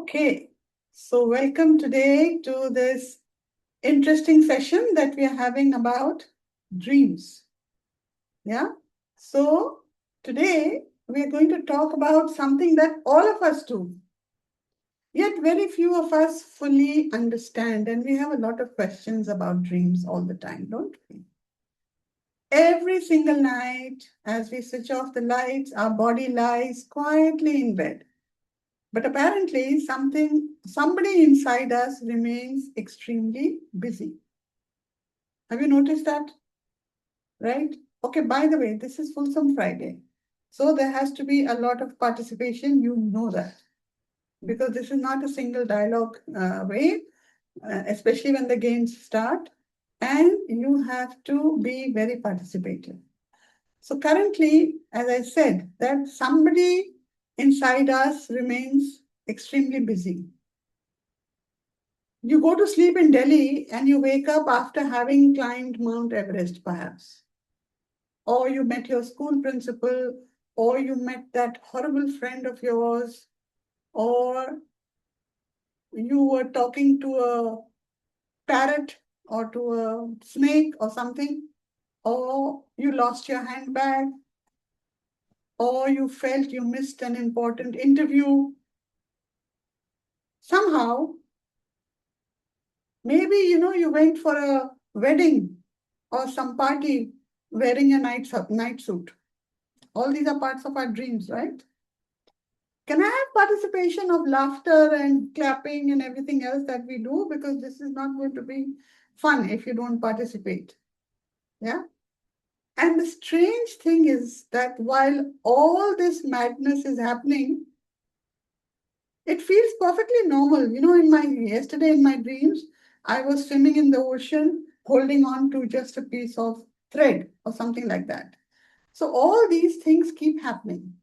Okay, so welcome today to this interesting session that we are having about dreams. Yeah, so today we are going to talk about something that all of us do, yet very few of us fully understand, and we have a lot of questions about dreams all the time, don't we? Every single night, as we switch off the lights, our body lies quietly in bed. But apparently, somebody inside us remains extremely busy. Have you noticed that? Right? Okay, by the way, this is Fulsome Friday. So there has to be a lot of participation. You know that. Because this is not a single dialogue way, especially when the games start. And you have to be very participative. So currently, as I said, that somebody inside us remains extremely busy. You go to sleep in Delhi and you wake up after having climbed Mount Everest, perhaps. Or you met your school principal, or you met that horrible friend of yours, or you were talking to a parrot or to a snake or something, or you lost your handbag, or you felt you missed an important interview. Somehow, maybe you went for a wedding or some party wearing a night suit. All these are parts of our dreams, right? Can I have participation of laughter and clapping and everything else that we do? Because this is not going to be fun if you don't participate. Yeah. And the strange thing is that while all this madness is happening, it feels perfectly normal. Yesterday in my dreams, I was swimming in the ocean, holding on to just a piece of thread or something like that. So all these things keep happening.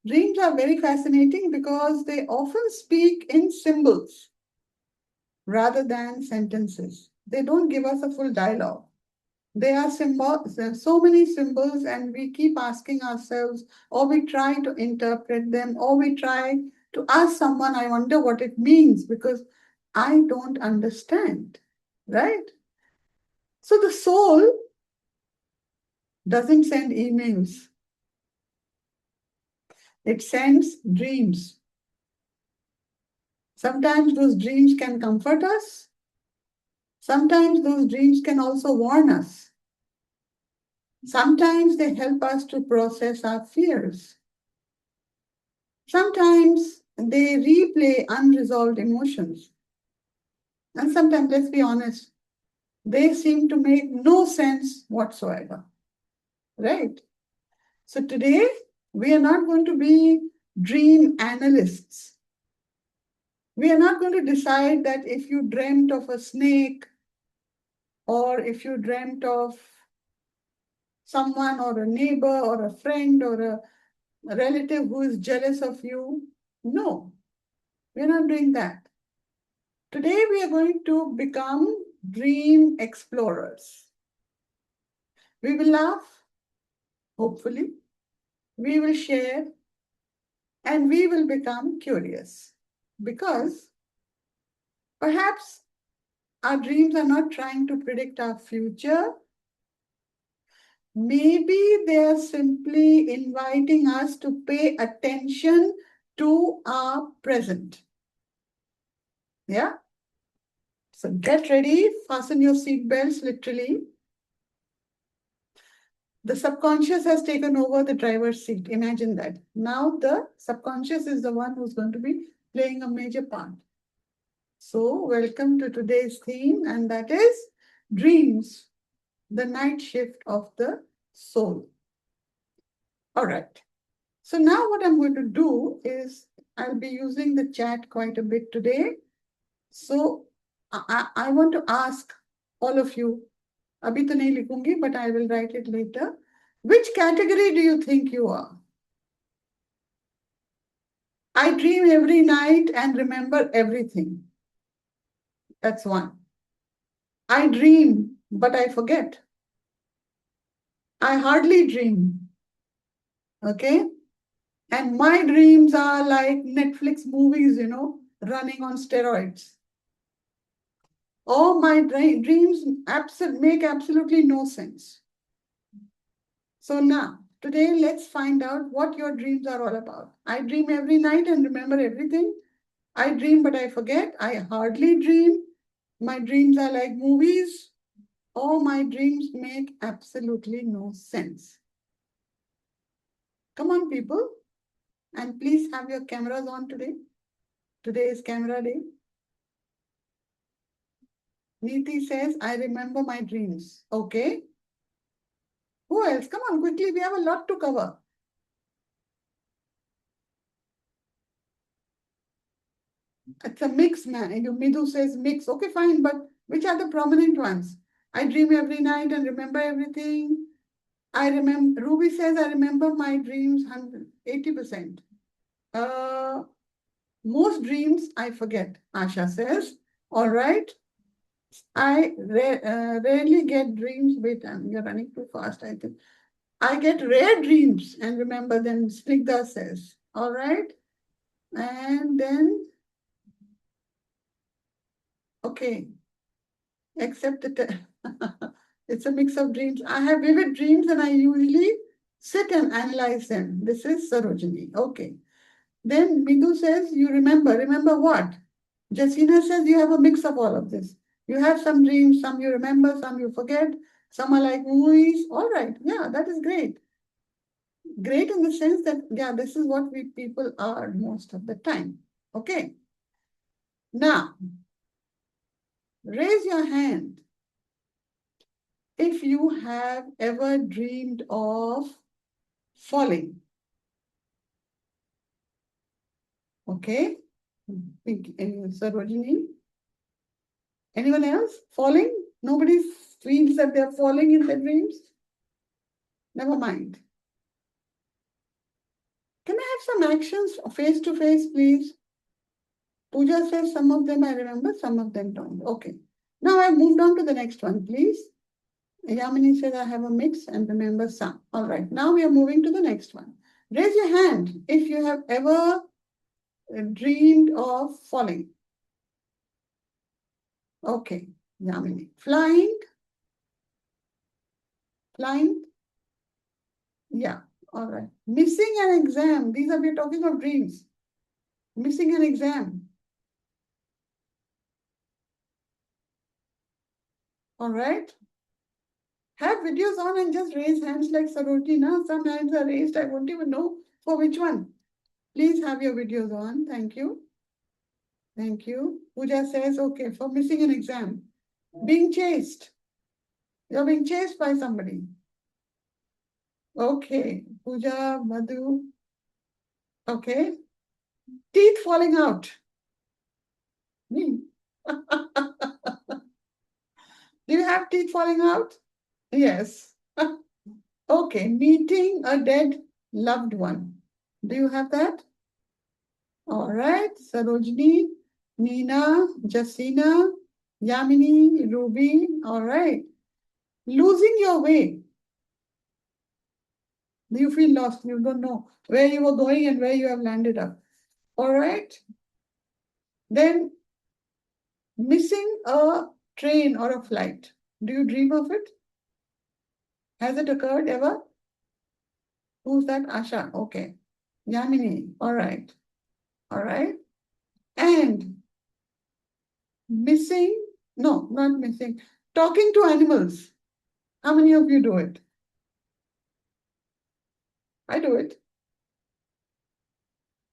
Dreams are very fascinating because they often speak in symbols rather than sentences. They don't give us a full dialogue. They are symbols, there are so many symbols, and we keep asking ourselves, or we try to interpret them, or we try to ask someone, I wonder what it means because I don't understand, right? So the soul doesn't send emails, it sends dreams. Sometimes those dreams can comfort us. Sometimes those dreams can also warn us. Sometimes they help us to process our fears. Sometimes they replay unresolved emotions. And sometimes, let's be honest, they seem to make no sense whatsoever. Right? So today, we are not going to be dream analysts. We are not going to decide that if you dreamt of a snake or if you dreamt of someone or a neighbor or a friend or a relative who is jealous of you. No, we're not doing that. Today, we are going to become dream explorers. We will laugh, hopefully, we will share, and we will become curious because perhaps our dreams are not trying to predict our future. Maybe they are simply inviting us to pay attention to our present. Yeah? So get ready, fasten your seatbelts literally. The subconscious has taken over the driver's seat. Imagine that. Now the subconscious is the one who's going to be playing a major part. So welcome to today's theme, and that is dreams, the night shift of the soul. All right. So now what I'm going to do is I'll be using the chat quite a bit today. So I want to ask all of you, abhi to nahi likhungi, but I will write it later. Which category do you think you are? I dream every night and remember everything. That's one. I dream, but I forget. I hardly dream. Okay? And my dreams are like Netflix movies, running on steroids. All my dreams make absolutely no sense. So now, today, let's find out what your dreams are all about. I dream every night and remember everything. I dream, but I forget. I hardly dream. My dreams are like movies. All my dreams make absolutely no sense. Come on, people. And please have your cameras on today. Today is camera day. Neeti says, I remember my dreams. Okay. Who else? Come on, quickly. We have a lot to cover. It's a mix, man. Midhu says mix. Okay, fine. But which are the prominent ones? I dream every night and remember everything. I remember, Ruby says, I remember my dreams 80%. Most dreams I forget, Asha says. All right. I rarely get dreams. Wait, you're running too fast, I think. I get rare dreams and remember them, Snigdha says. All right. And then, okay, except that it's a mix of dreams. I have vivid dreams and I usually sit and analyze them. This is Sarojini. Okay. Then Bindu says, you remember. Remember what? Jasina says, you have a mix of all of this. You have some dreams, some you remember, some you forget. Some are like movies. All right. Yeah, that is great. Great in the sense that, yeah, this is what we people are most of the time. Okay. Now, raise your hand if you have ever dreamed of falling. Okay. Sarojini. Anyone else? Falling? Nobody feels that they're falling in their dreams? Never mind. Can I have some actions face to face, please? Pooja says some of them I remember, some of them don't. Okay. Now I've moved on to the next one, please. Yamini says I have a mix and remember some. All right. Now we are moving to the next one. Raise your hand if you have ever dreamed of falling. Okay. Yamini. Flying. Flying. Yeah. All right. Missing an exam. We're talking of dreams. Missing an exam. All right. Have videos on and just raise hands like Sarojini. Now some hands are raised. I won't even know for which one. Please have your videos on. Thank you. Thank you. Pooja says, okay, for missing an exam. Being chased. You're being chased by somebody. Okay. Pooja, Madhu. Okay. Teeth falling out. Me. Do you have teeth falling out? Yes. Okay. Meeting a dead loved one. Do you have that? All right. Sarojini, Nina, Jasina, Yamini, Ruby. All right. Losing your way. You feel lost. You don't know where you were going and where you have landed up. All right. Then missing a train or a flight. Do you dream of it? Has it occurred ever? Who's that? Asha. Okay. Yamini. All right. All right. And missing, no, not missing, talking to animals. How many of you do it? I do it.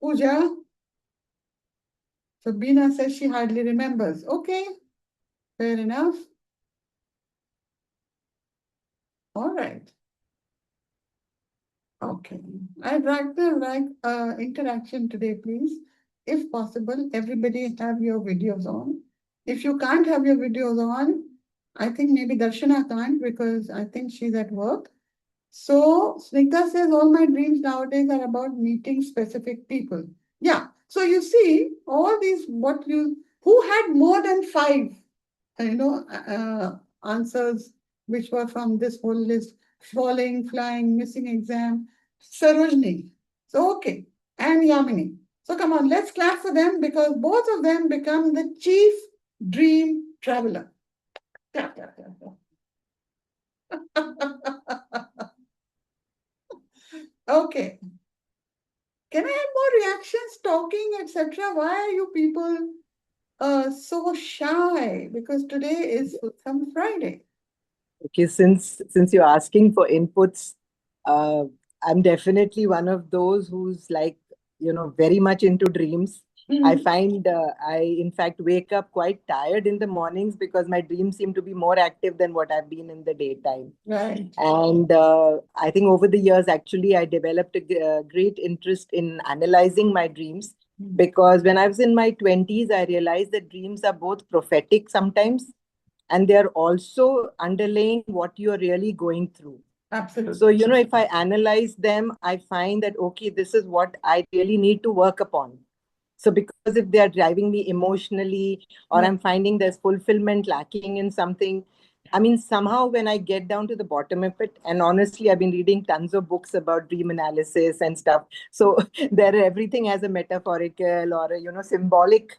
Pooja. So Bina says she hardly remembers. Okay. Fair enough. All right. Okay. I'd like to interaction today, please. If possible, everybody have your videos on. If you can't have your videos on, I think maybe Darshana can't because I think she's at work. So Snigdha says all my dreams nowadays are about meeting specific people. Yeah. So you see all these who had more than five, answers which were from this whole list: falling, flying, missing exam. Sarojini. So, okay. And Yamini. So, come on, let's clap for them because both of them become the chief dream traveler. Clap, clap, clap, clap. Okay. Can I have more reactions, talking, etc.? Why are you people so shy? Because today is Fulsome Friday. Okay, since you're asking for inputs, uh, I'm definitely one of those who's like, very much into dreams. I Mhm. find I, in fact, wake up quite tired in the mornings because my dreams seem to be more active than what I've been in the daytime. Right. And I think over the years, actually, I developed a great interest in analyzing my dreams Mhm. because when I was in my 20s, I realized that dreams are both prophetic sometimes and they're also underlaying what you're really going through. So, Absolutely. if I analyze them, I find that, okay, this is what I really need to work upon. So, because if they are driving me emotionally, or Yeah. I'm finding there's fulfillment lacking in something, I mean, somehow when I get down to the bottom of it, and honestly, I've been reading tons of books about dream analysis and stuff. So, there everything has a metaphorical or a, symbolic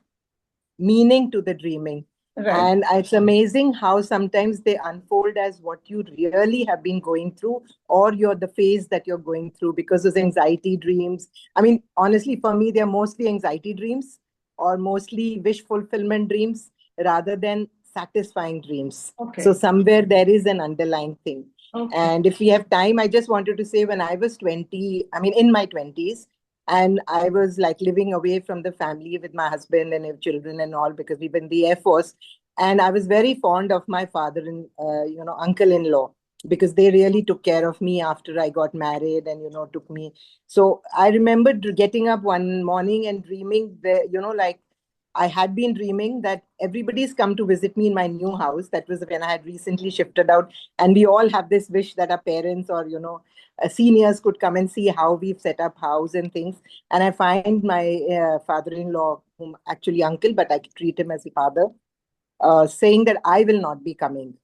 meaning to the dreaming. Right. And it's amazing how sometimes they unfold as what you really have been going through, or you're the phase that you're going through because of anxiety dreams. I mean, honestly, for me, they're mostly anxiety dreams or mostly wish fulfillment dreams rather than satisfying dreams. So, Okay. somewhere there is an underlying thing. Okay. And if we have time, I just wanted to say when I was 20, I mean, in my 20s, and I was like living away from the family with my husband and children and all because we were in the Air Force. And I was very fond of my father and uncle-in-law because they really took care of me after I got married and took me. So I remember getting up one morning and dreaming, like I had been dreaming that everybody's come to visit me in my new house. That was when I had recently shifted out, and we all have this wish that our parents or seniors could come and see how we've set up house and things. And I find my father-in-law, whom actually uncle, but I treat him as a father, saying that I will not be coming.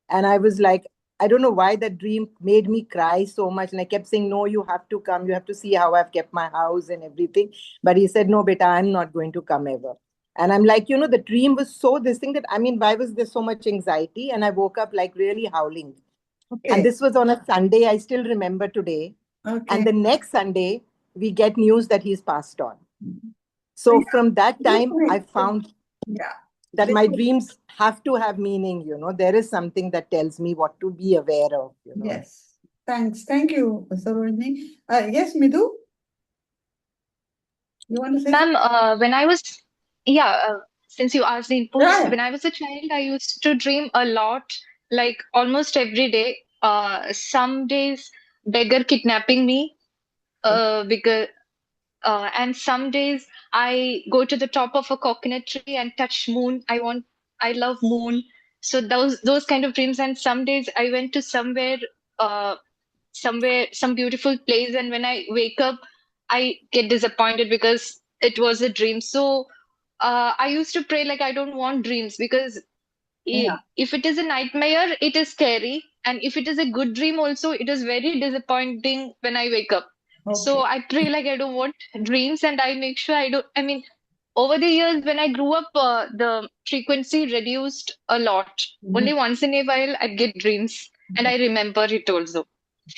And I was like, I don't know why that dream made me cry so much. And I kept saying, no, you have to come. You have to see how I've kept my house and everything. But he said, no, beta, I'm not going to come ever. And I'm like, the dream was so this thing that, I mean, why was there so much anxiety? And I woke up like really howling. And Okay. this was on a Sunday, I still remember today. And Okay. the next Sunday, we get news that he's passed on. So So yeah, from that this time, I makes sense. found Yeah. that This my is- dreams have to have meaning. There is something that tells me what to be aware of. yes. Thanks. Thank you, Sarojini. Yes, Midhu, you want to say something? Ma'am, when I was, yeah, since you asked the inputs, Yeah. when I was a child, I used to dream a lot, like almost every day. Some days, beggar kidnapping me, because, and some days I go to the top of a coconut tree and touch moon. I love moon. So those kind of dreams. And some days I went to uh, some beautiful place, and when I wake up I get disappointed because it was a dream. So I used to pray like I don't want dreams, because Yeah. if it is a nightmare it is scary, and if it is a good dream also it is very disappointing when I wake up. So Okay. I pray like I don't want dreams, and I make sure I don't, I mean, over the years when I grew up, the frequency reduced a lot. Mhm. Only once in a while I get dreams, and I remember it also.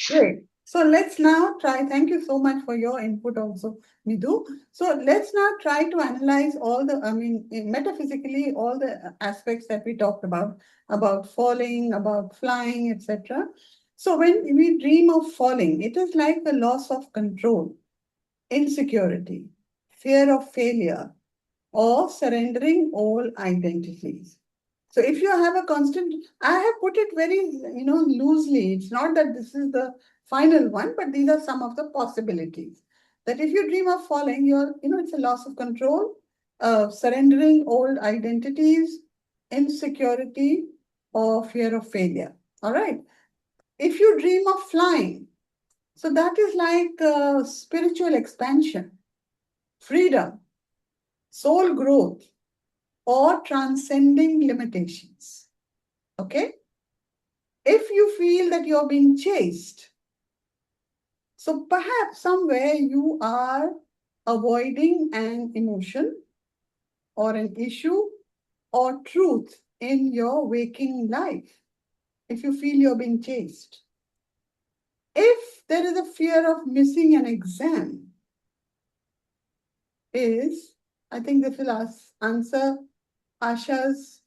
Great. So let's now try. Thank you so much for your input also, Midhu. So let's now try to analyze all the, I mean, metaphysically, all the aspects that we talked about falling, about flying, etc. So when we dream of falling, it is like the loss of control, insecurity, fear of failure, or surrendering all identities. So if you have a constant, I have put it very, loosely. It's not that this is the final one, but these are some of the possibilities. That if you dream of falling, it's a loss of control, surrendering old identities, insecurity, or fear of failure. All right. If you dream of flying, so that is like spiritual expansion, freedom, soul growth, or transcending limitations. Okay? If you feel that you're being chased, So perhaps somewhere you are avoiding an emotion or an issue or truth in your waking life. If you feel you're being chased. If there is a fear of missing an exam, I think this will answer Asha's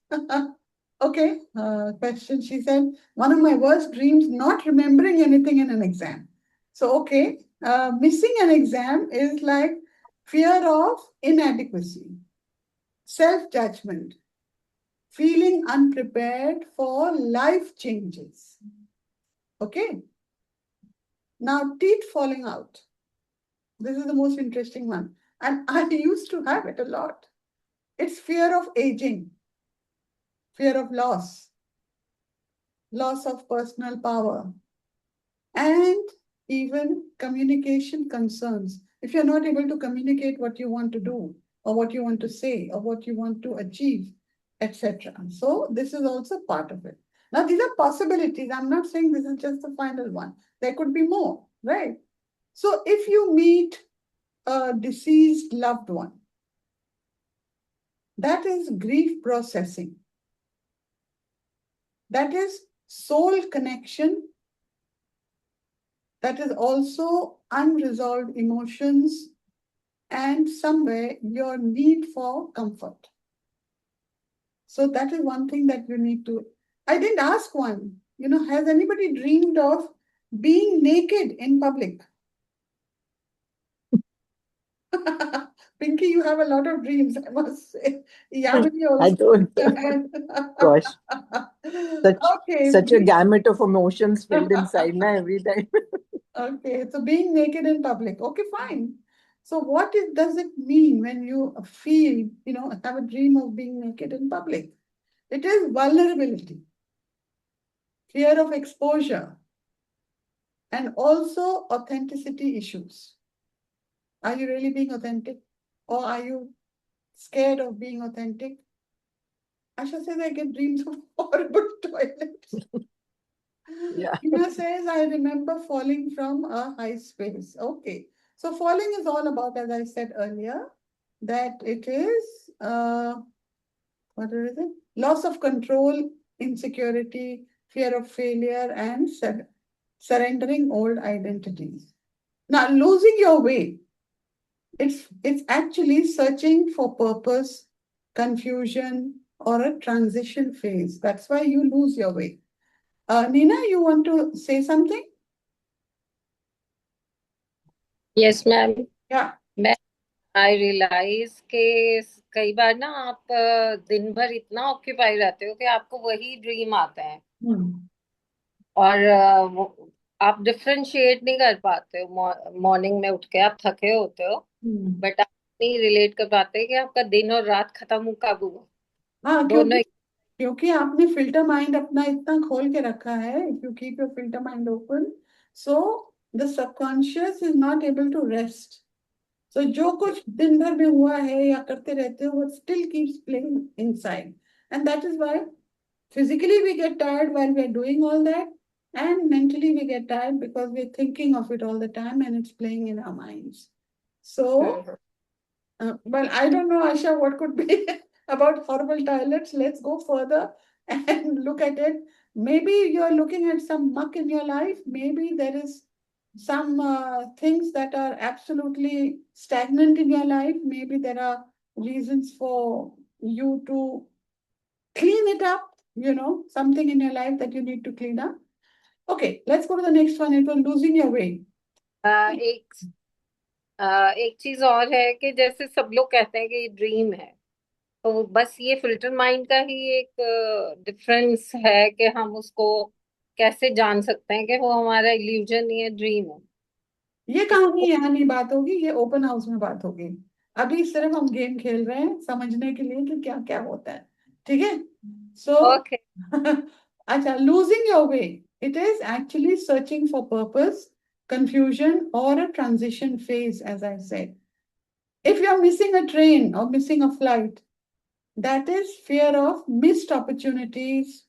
question. She said, one of my worst dreams, not remembering anything in an exam. So, missing an exam is like fear of inadequacy, self-judgment, feeling unprepared for life changes. Okay. Now, teeth falling out. This is the most interesting one. And I used to have it a lot. It's fear of aging, fear of loss of personal power, and even communication concerns. If you're not able to communicate what you want to do, or what you want to say, or what you want to achieve, etc. So this is also part of it. Now, these are possibilities. I'm not saying this is just the final one. There could be more, right? So if you meet a deceased loved one, that is grief processing. That is soul connection. That is also unresolved emotions and somewhere your need for comfort. So that is one thing that you need to. I didn't ask one, has anybody dreamed of being naked in public? Pinky, you have a lot of dreams, I must say. Yamini also. I don't. Gosh. Such a gamut of emotions filled inside na every time. Okay, so being naked in public. Okay, fine. So what does it mean when you feel, have a dream of being naked in public? It is vulnerability, fear of exposure, and also authenticity issues. Are you really being authentic? Or are you scared of being authentic? Asha says, I get dreams of horrible toilets. Yeah. Ina says, I remember falling from a high space. Okay. So falling is all about, as I said earlier, that it is, what is it? Loss of control, insecurity, fear of failure, and surrendering old identities. Now, losing your way, it's actually searching for purpose, confusion, or a transition phase. That's why you lose your way. Nina, you want to say something? Yes, ma'am. Yeah. I realise के कई बार ना आप दिन भर इतना occupy रहते हो कि आपको वही ड्रीम आता है और आप डिफरेंशिएट नहीं कर पाते हो मॉर्निंग में उठ के आप थके होते हो बट आप नहीं रिलेट कर पाते कि आपका दिन और रात खत्म कब हुआ हाँ, दोनों क्योंकि आपने फिल्टर माइंड अपना इतना खोल के रखा है. If you keep your filter mind open, so the subconscious is not able to rest. So जो कुछ दिन भर में हुआ है या करते रहते हो, वो still keeps playing inside. And that is why physically we get tired while we are doing all that, and mentally we get tired because we're thinking of it all the time and it's playing in our minds. So, well, I don't know, Asha, what could be about horrible toilets. Let's go further and look at it. Maybe you're looking at some muck in your life. Maybe there is some things that are absolutely stagnant in your life. Maybe there are reasons for you to clean it up, something in your life that you need to clean up. Okay, let's go to the next one. It was losing your way. एक चीज और है कि जैसे सब लोग कहते हैं कि ये ड्रीम है तो बस ये फिल्टर माइंड का ही एक डिफरेंस है कि हम उसको कैसे जान सकते हैं कि वो हमारा इल्यूजन ही है ड्रीम है. ये कहानी यहाँ नहीं बात होगी, ये ओपन हाउस में बात होगी. अभी सिर्फ हम गेम खेल रहे हैं समझने के लिए कि क्या क्या होता है. ठीक है. सो अच्छा, losing your way, it is actually searching for purpose, confusion, or a transition phase, as I said. If you're missing a train or missing a flight, that is fear of missed opportunities,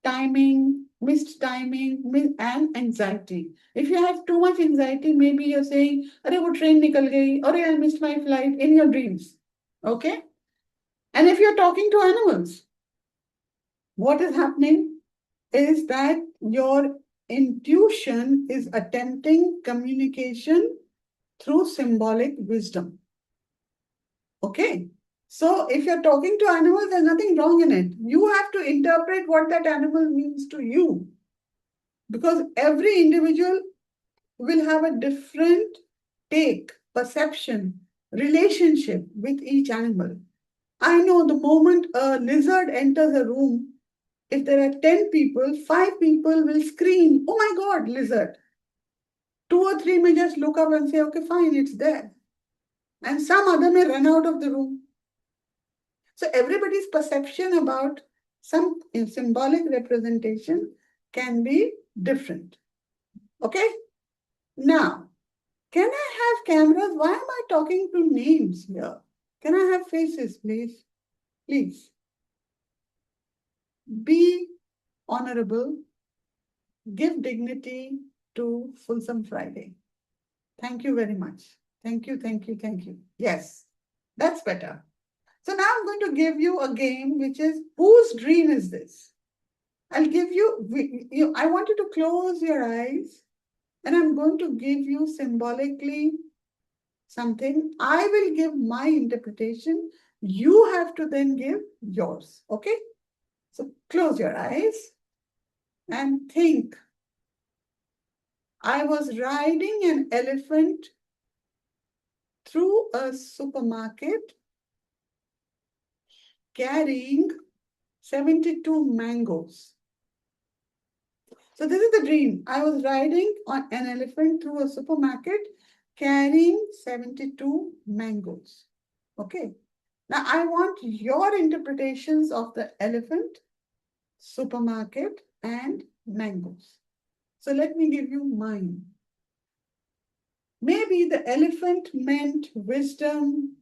timing, missed timing, and anxiety. If you have too much anxiety, maybe you're saying, "Arey, wo train nikal gayi," or "I missed my flight," in your dreams. Okay? And if you're talking to animals, what is happening is that your intuition is attempting communication through symbolic wisdom. Okay? So if you're talking to animals, there's nothing wrong in it. You have to interpret what that animal means to you. Because every individual will have a different take, perception, relationship with each animal. I know the moment a lizard enters a room, if there are 10 people, 5 people will scream, "Oh my God, lizard." 2 or 3 may just look up and say, "Okay, fine, it's there." And some other may run out of the room. So everybody's perception about some symbolic representation can be different. Okay? Now, can I have cameras? Why am I talking to names here? Can I have faces, please? Please. Be honorable. Give dignity to Fulsome Friday. Thank you very much. Thank you, thank you, thank you. Yes, that's better. So now I'm going to give you a game which is, whose dream is this? I'll give you, I want you to close your eyes and I'm going to give you symbolically something. I will give my interpretation. You have to then give yours. Okay? So close your eyes and think. I was riding an elephant through a supermarket carrying 72 mangoes. So this is the dream. I was riding on an elephant through a supermarket carrying 72 mangoes. Okay. Now I want your interpretations of the elephant, supermarket, and mangoes. So let me give you mine. Maybe the elephant meant wisdom,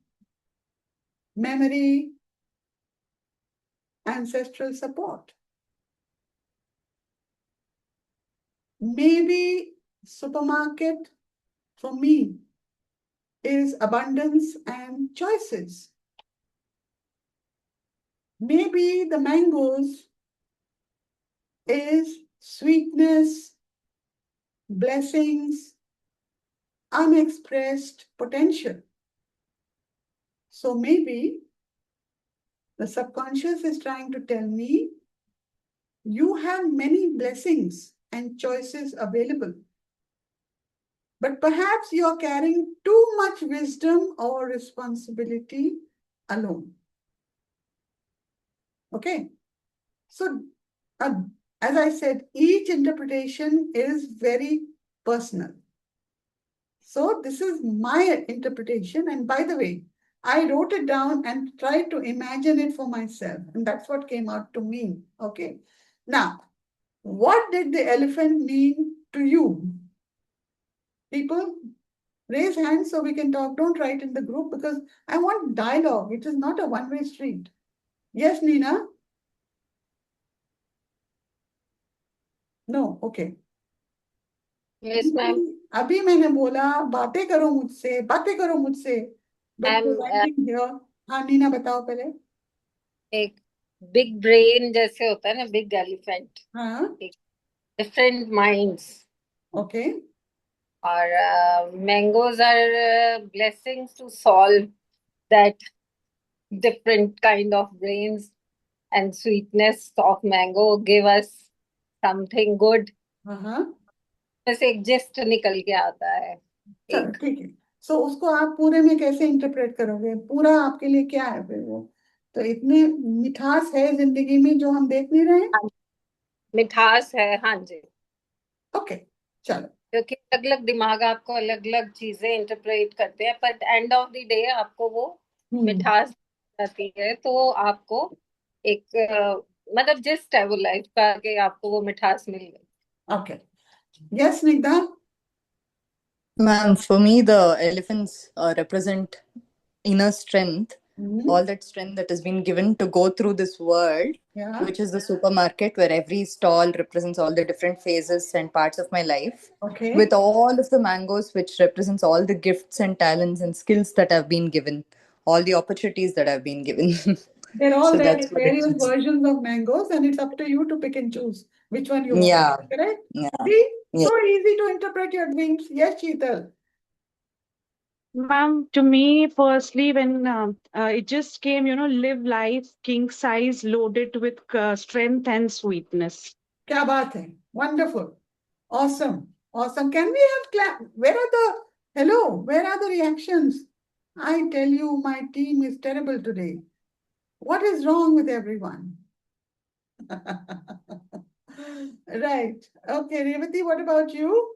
memory, ancestral support. Maybe supermarket for me is abundance and choices. Maybe the mangoes is sweetness, blessings, unexpressed potential. So maybe the subconscious is trying to tell me you have many blessings and choices available. But perhaps you're carrying too much wisdom or responsibility alone. Okay? So, as I said, each interpretation is very personal. So, this is my interpretation. And by the way, I wrote it down and tried to imagine it for myself. And that's what came out to me. Okay? Now, what did the elephant mean to you? People, raise hands so we can talk. Don't write in the group because I want dialogue. It is not a one-way street. Yes, Nina? No, okay. Yes, ma'am. अभी मैंने बोला बातें करो मुझसे. But I'm, writing here. हाँ, नीना बताओ पहले. एक बिग ब्रेन जैसे होता है ना, बिग एलिफेंट. हाँ. Different minds. Okay. और mangoes are blessings to solve that different kind of brains, and sweetness of mango give us something good. जैसे एक जेस्ट निकल के आता है. चलो ठीक है. सो उसको आप पूरे में कैसे इंटरप्रेट करोगे? पूरा आपके लिए क्या है फिर वो? तो इतनी मिठास है जिंदगी में जो हम देख नहीं रहे हैं. मिठास है. हाँ जी. ओके, चलो. क्योंकि अलग अलग दिमाग आपको अलग अलग चीजें इंटरप्रेट करते हैं, but end of the day आपको वो मिठास आती है. तो आपको एक मतलब जिस्ट है वो लाइफ का, कि आपको वो मिठास मिल गई. Okay. Yes Nigdha. Ma'am, for me, the elephants represent inner strength all that strength that has been given to go through this world, Yeah. which is the supermarket, where every stall represents all the different phases and parts of my life, Okay. with all of the mangoes, which represents all the gifts and talents and skills that have been given, all the opportunities that have been given. They're all So there that's in what it various means. versions of mangoes, and it's up to you to pick and choose which one you want. Yeah. Correct? Yeah. See? Yeah. So easy to interpret your dreams. Yes, Sheetal. Ma'am, to me, firstly, when it just came, live life king size, loaded with strength and sweetness. Kya baat hai? Wonderful. Awesome. Awesome. Can we have clap? Where are the hello? Where are the reactions? I tell you, my team is terrible today. What is wrong with everyone? Right. Okay, Revati, what about you?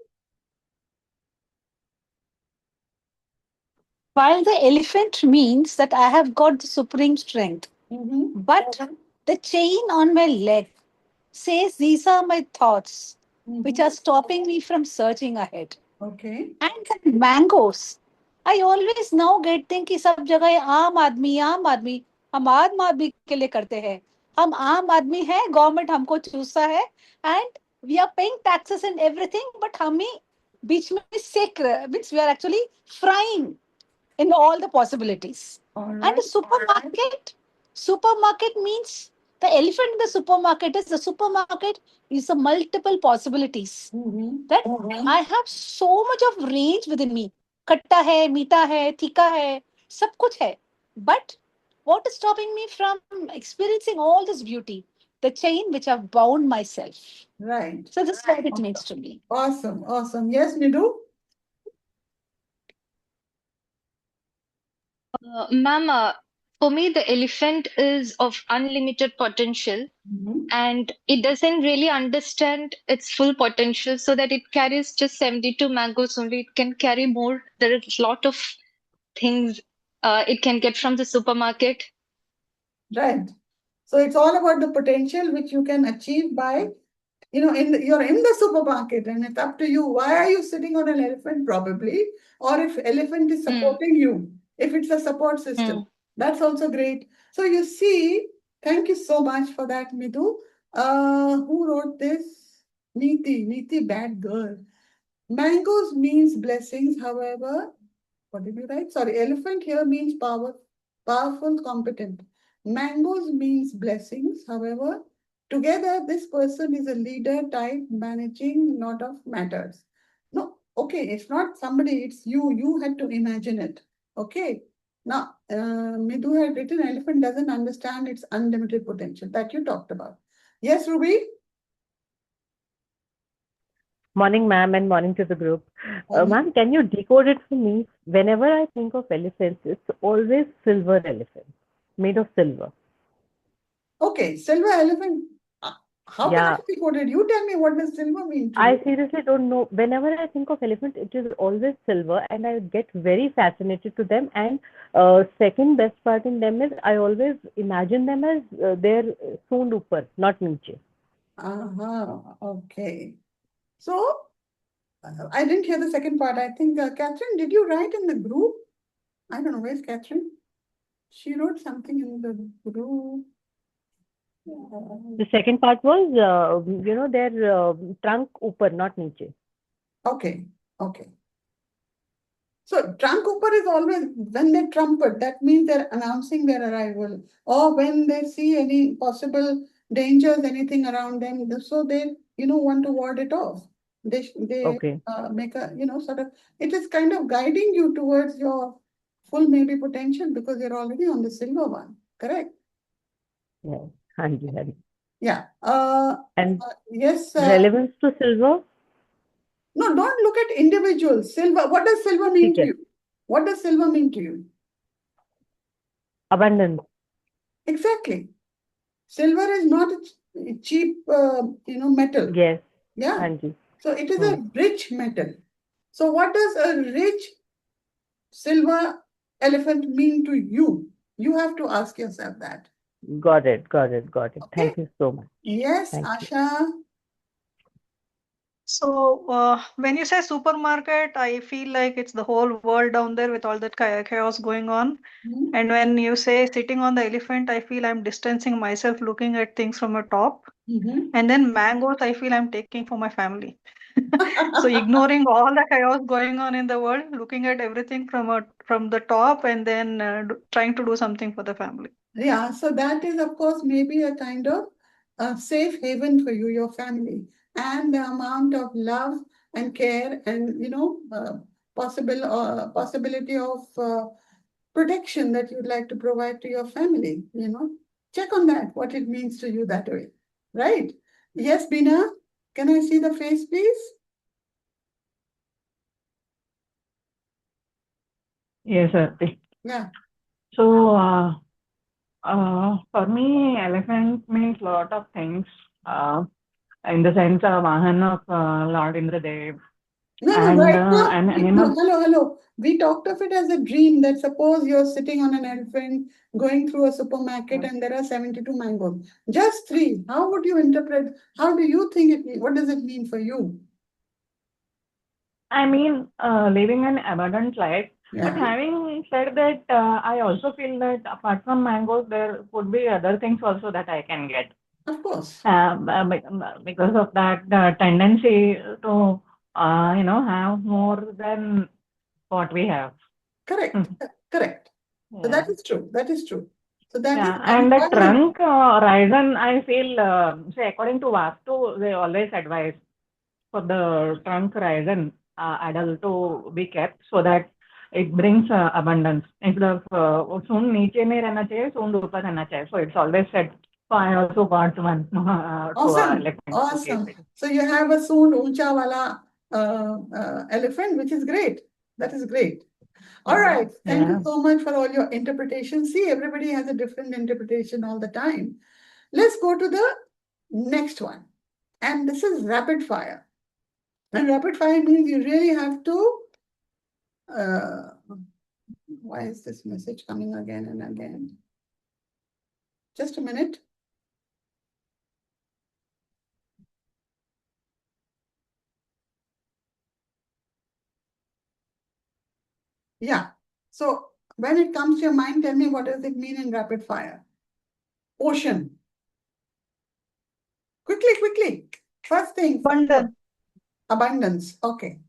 While the elephant means that I have got the supreme strength, but the chain on my leg says these are my thoughts which are stopping me from surging ahead. Okay. And the mangoes, I always now get think कि सब जगह ये आम आदमी हम आम आदमी के लिए करते हैं. हम आम आदमी हैं, गवर्नमेंट हमको चूसा है, and we are paying taxes and everything, but हमें बीच में सेक means we are actually frying in all the possibilities. And supermarket means the elephant in the supermarket is a multiple possibilities. That I have so much of range within me. खट्टा है, मीठा है, तीखा है, सब कुछ है. But what is stopping me from experiencing all this beauty? The chain which I've bound myself. Right. So this is what it means to me. Awesome. Awesome. Yes, Nidu? Ma'am, for me, the elephant is of unlimited potential and it doesn't really understand its full potential, so that it carries just 72 mangoes only. It can carry more. There is a lot of things it can get from the supermarket. Right. So it's all about the potential which you can achieve by, you're in the supermarket and it's up to you. Why are you sitting on an elephant probably? Or if elephant is supporting you, if it's a support system, that's also great. So you see, thank you so much for that, Midhu. Who wrote this? Neeti, bad girl. Mangoes means blessings, however, what did you write? Sorry, elephant here means powerful, competent. Mangoes means blessings, however, together this person is a leader type managing lot of matters. No, okay, it's not somebody, it's you. You had to imagine it. Okay. Now, Midhu had written elephant doesn't understand its unlimited potential that you talked about. Yes, Ruby? Morning, ma'am, and morning to the group. Ma'am, can you decode it for me? Whenever I think of elephants, it's always silver elephant, made of silver. Okay, silver elephant. How can I decode it? You tell me, what does silver mean to you? I seriously don't know. Whenever I think of elephant, it is always silver, and I get very fascinated to them. And second best part in them is I always imagine them as they're soon upper, not niche. Okay. So, I didn't hear the second part. I think, Catherine, did you write in the group? I don't know, where's Catherine? She wrote something in the group. The second part was, their trunk upper, not niche. Okay. So, trunk upper is always when they trumpet, that means they're announcing their arrival, or when they see any possible dangers, anything around them, so they, want to ward it off. They make a, sort of, it is kind of guiding you towards your full maybe potential because you're already on the silver one, correct? Yeah, Hanji. Yeah. And yes. Relevance to silver? No, don't look at individuals. Silver. What does silver mean to you? What does silver mean to you? Abundance. Exactly. Silver is not a cheap, metal. Yes. Yeah. Hanji. So it is a rich metal. So what does a rich silver elephant mean to you? You have to ask yourself that. Got it. Okay. Thank you so much. Yes, Thank Asha. So, when you say supermarket, I feel like it's the whole world down there with all that chaos going on. Hmm? And when you say sitting on the elephant, I feel I'm distancing myself, looking at things from a top. Mhm. And then mangoes, I feel I'm taking for my family. So ignoring all the chaos going on in the world, looking at everything from the top, and then trying to do something for the family. Yeah, so that is, of course, maybe a kind of a safe haven for you, your family, and the amount of love and care and, possibility of protection that you'd like to provide to your family, Check on that, what it means to you that way, right? Yes, Bina, can I see the face, please? Yes, sir. Yeah. So, for me, elephant means lot of things. In the sense of Vahan of Lord Indradev. No, And right now, an animal. hello. We talked of it as a dream that suppose you're sitting on an elephant going through a supermarket and there are 72 mangoes. Just three. How would you interpret? How do you think it means? What does it mean for you? I mean, living an abundant life. Yeah. But having said that, I also feel that apart from mangoes, there could be other things also that I can get. Of course. Because of that tendency to, have more than what we have. Correct. Correct. So that is true. That is true. So that is. And the trunk horizon, I feel, say according to Vastu, they always advise for the trunk horizon adult to be kept so that it brings abundance. Instead of soon niche mein rehna chahiye, soon upar rehna chahiye. So it's always said. So I also got one Awesome. to Awesome. So you have a soon uncha wala elephant, which is great. That is great. All right. Thank you so much for all your interpretations. See, everybody has a different interpretation all the time. Let's go to the next one. And this is rapid fire. And rapid fire means you really have to. Why is this message coming again and again? Just a minute. Yeah. So when it comes to your mind, tell me what does it mean in rapid fire? Ocean. Quickly. First thing. Abundance. Abundance. Okay.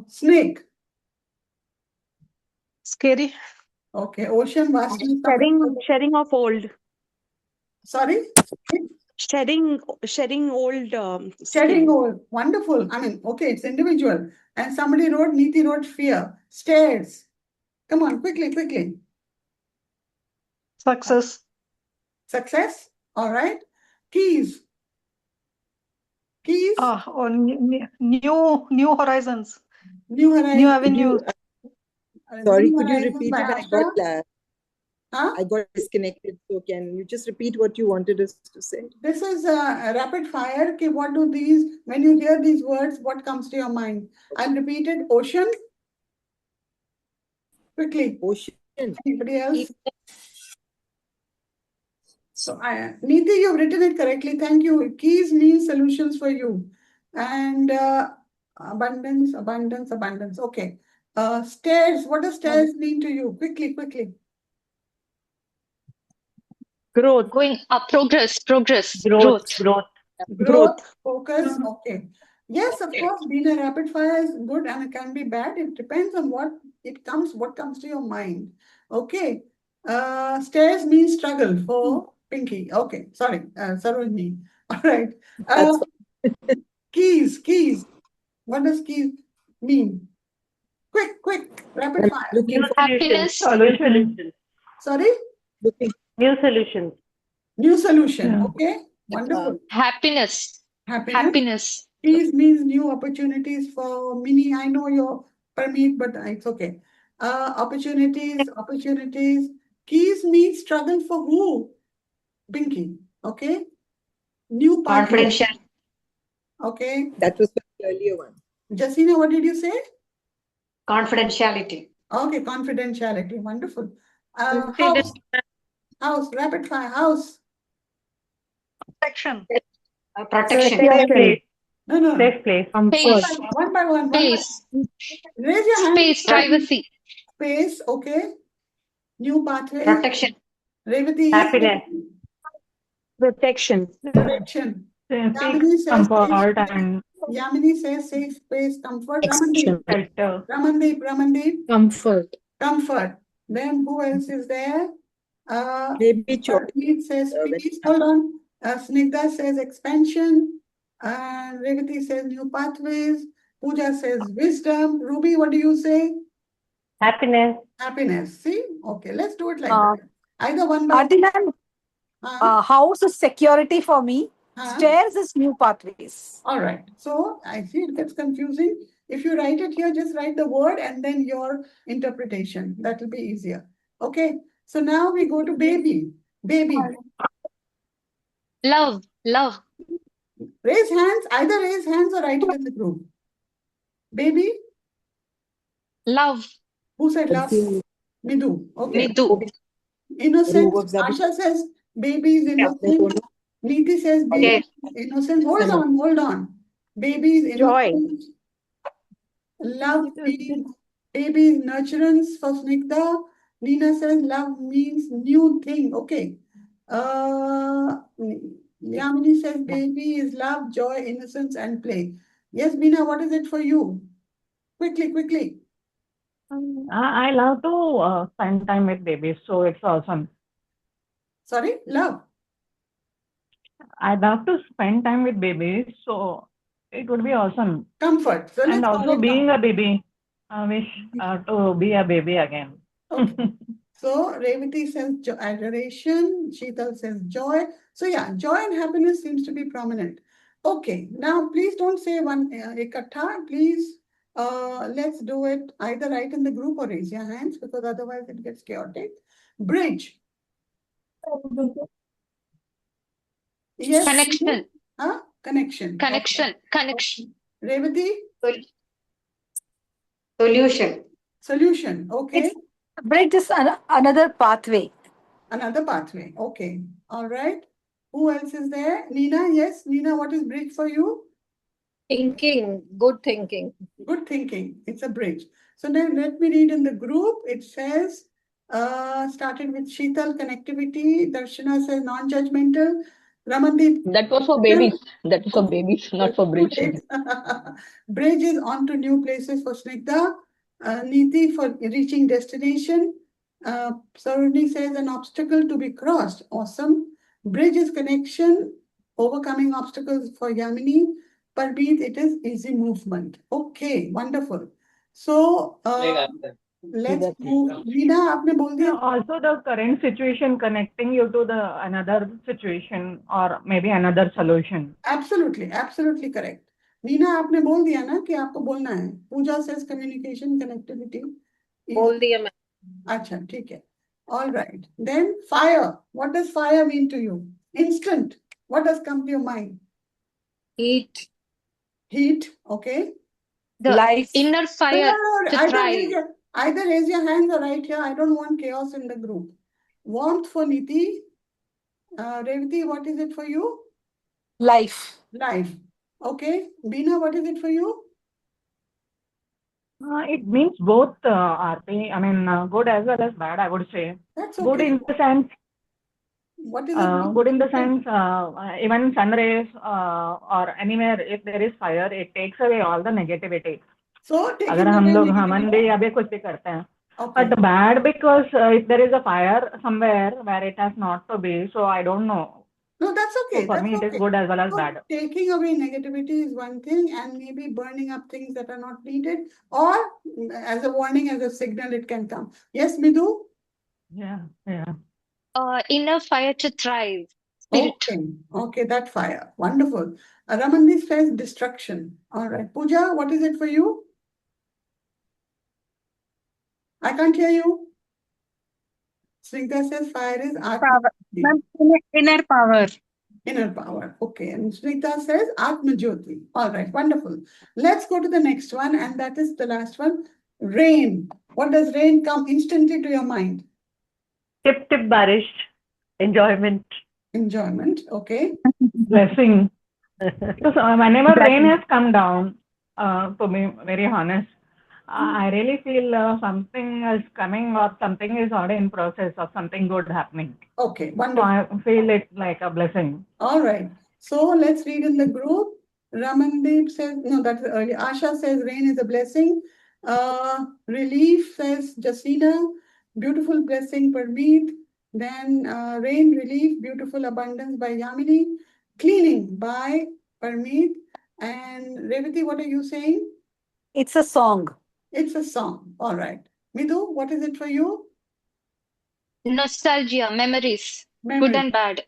Snake. Scary. Okay. Ocean vastness. Shedding of old. Sorry? Shedding old Shedding skin. old. Wonderful. I mean, okay, it's individual. And somebody wrote, Neeti wrote fear. Stairs. Come on, quickly. Success. Success. All right. Keys. New horizons. New horizons. New avenues. Sorry, could you repeat it? I got disconnected. So can you just repeat what you wanted us to say? This is a rapid fire. Okay, what do these, when you hear these words, what comes to your mind? I'll repeat it. Ocean. Quickly. Ocean. Anybody else? So, Neeti, you've written it correctly. Thank you. Keys mean solutions for you. And abundance. Okay. Stairs. What does stairs mean to you? Quickly. Growth. Going up, progress. Growth. Focus. Okay. Yes, of course, being a rapid fire is good and it can be bad. It depends on what comes to your mind. Okay. Stairs means struggle for Pinky. Okay. Sorry. Sarojini. All right. Keys. What does keys mean? Quick. Rapid fire. New happiness. Sorry? New solutions. New solution. Okay. Wonderful. Happiness. Keys means new opportunities for Mini. I know your permit, but it's okay. Opportunities. Keys means struggle for who? Pinky. Okay. New partner. Okay. That was the earlier one. Jasina, what did you say? Confidentiality. Okay, confidentiality. Wonderful. House. Rapid fire. House. Protection. Protection. No. Safe place. Space. One by one. Space. Raise your hand. Space. Privacy. Space, okay. New pathways. Protection. Revati. Happiness. Protection. Protection. Safety, Yamini says comfort, safe. and Yamini says safe space, comfort. shelter. Ramandeep. Comfort. Then who else is there? Maybe It says peace. Hold on. Snigdha says expansion. Revati says new pathways. Pooja says wisdom. Ruby, what do you say? Happiness. Happiness. See? Okay, let's do it like Uh, that. Either one by Aarti ma'am, house is security for me. Stairs is new pathways. All right. So I see it gets confusing. If you write it here, just write the word and then your interpretation. That will be easier. Okay. So now we go to baby. Baby. Love. Raise hands. Either raise hands or write it in the group. Baby. Love. Who said love? Midu. Okay. Nidu. Innocence. Asha says baby is innocent. Neeti says baby is innocent. Hold on. Baby is innocent. Love means baby is nurturance for Snigdha. Nina says love means new thing. Okay. Yamini says baby is love, joy, innocence, and play. Yes, Meena, what is it for you? Quickly. I love to spend time with babies, so it's awesome. Sorry, love. I love to spend time with babies, so it would be awesome. Comfort. So And let's also being a baby, I wish to be a baby again. Okay. So Revati says adoration, Sheetal says joy. So yeah, joy and happiness seems to be prominent. Okay, now please don't say one ekattha. Please, let's do it either write in the group or raise your hands because otherwise it gets chaotic. Bridge. Yes. Connection. Connection. Connection. Okay. Connection. Revati. Solution. Okay. Bridge is another pathway. Another pathway. Okay. All right. Who else is there? Nina. Yes. Nina, what is bridge for you? Thinking. Good thinking. Good thinking. It's a bridge. So now let me read in the group. It says, started with Sheetal, connectivity. Darshana says non-judgmental. Ramandeep. That was for babies. That was for babies, not for bridge. Bridge is on to new places for Snigdha. Neeti for reaching destination. Saruni says an obstacle to be crossed. Awesome. Bridge is connection, overcoming obstacles for Yamini. Parbeet, it is easy movement. Okay, wonderful. So let's move. Veena, आपने बोल दिया? Also, the current situation connecting you to the another situation or maybe another solution. Absolutely correct. Neena आपने बोल दिया ना कि आपको बोलना है. पूजा says communication, connectivity. बोल दिया मैं. अच्छा, ठीक है. All right. Then fire. What does fire mean to you? Instant. What does come to your mind? Heat. Okay. The Life. inner fire to thrive. Either raise your hands or write here. I don't want chaos in the group. Warmth for Niti. Revati, what is it for you? Life. Okay. Beena, what is it for you? It means both, Aarti. I mean, good as well as bad, I would say. That's okay. Good in the sense. What is it? Good in the sense, even sun rays or anywhere, if there is fire, it takes away all the negativity. So, अगर हम लोग हमन भी अभी कुछ भी करते हैं. But bad because if there is a fire somewhere where it has not to be, so I don't know. No, that's okay. So for me, it is good as well as bad. Taking away negativity is one thing, and maybe burning up things that are not needed, or as a warning, as a signal, it can come. Yes, Midhu? Yeah. Inner fire to thrive. Spirit. Okay, that fire. Wonderful. Ramandeep says destruction. All right. Pooja, what is it for you? I can't hear you. Snigdha says fire is Inner power. Inner power. Okay. And Snigdha says Atma Jyoti. All right. Wonderful. Let's go to the next one. And that is the last one. Rain. What does rain come instantly to your mind? Tip barish. Enjoyment. Okay. Blessing. So whenever rain has come down, to be very honest, I really feel something is coming or something is already in process of something good happening. Okay, So wonderful. I feel it like a blessing. All right. So let's read in the group. Ramandeep says, no, that's early. Asha says rain is a blessing. Relief says Jasina. Beautiful blessing Parmeet. Then rain, relief, beautiful abundance by Yamini. Cleaning by Parmeet. And Revati, what are you saying? It's a song. It's a song. All right. Midhu, what is it for you? Nostalgia, memories, good Memory. and bad.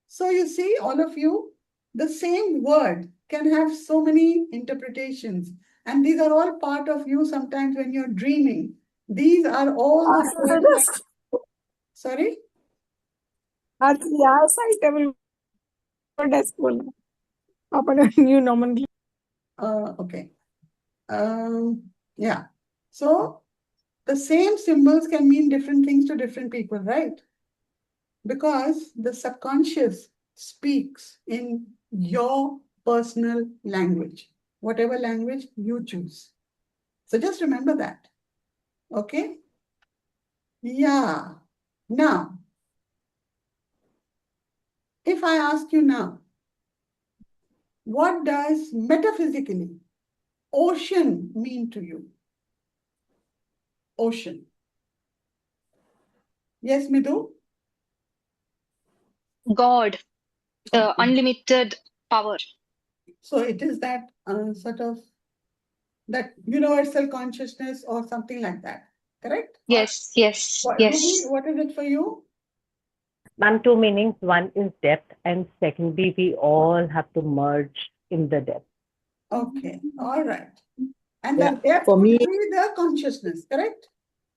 So you see, all of you, the same word can have so many interpretations. And these are all part of you sometimes when you're dreaming. These are all the words. Sorry? या site upon new nomenclature. Okay. Yeah. So the same symbols can mean different things to different people, right? Because the subconscious speaks in your personal language, whatever language you choose. So just remember that. Okay? Yeah. Now, if I ask you now, what does metaphysically ocean mean to you? Ocean. Yes, Midhu? God, Okay. unlimited power. So it is that sort of that universal consciousness or something like that, correct? Yes, yes, yes. What is it for you? Ma'am, two meanings. One is depth, and secondly, we all have to merge in the depth. Okay, all right. And Yeah, the depth for would me- be the consciousness, correct?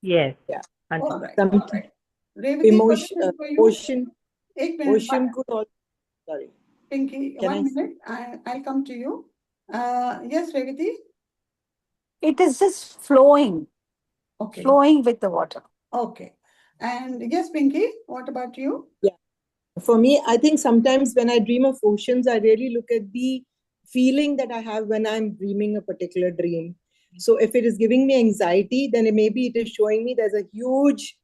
Yes. Yeah. All right. Some All right. Revati, emotion, what is it for you? ocean, Ek minute, ocean could also. Sorry. Pinky, Can 1 I- minute. I'll come to you. Yes, Revati? It is just flowing, Okay. flowing with the water. Okay. And yes, Pinky, what about you? For me, I think sometimes when I dream of oceans, I really look at the feeling that I have when I'm dreaming a particular dream. So if it is giving me anxiety, then maybe it is showing me there's a huge,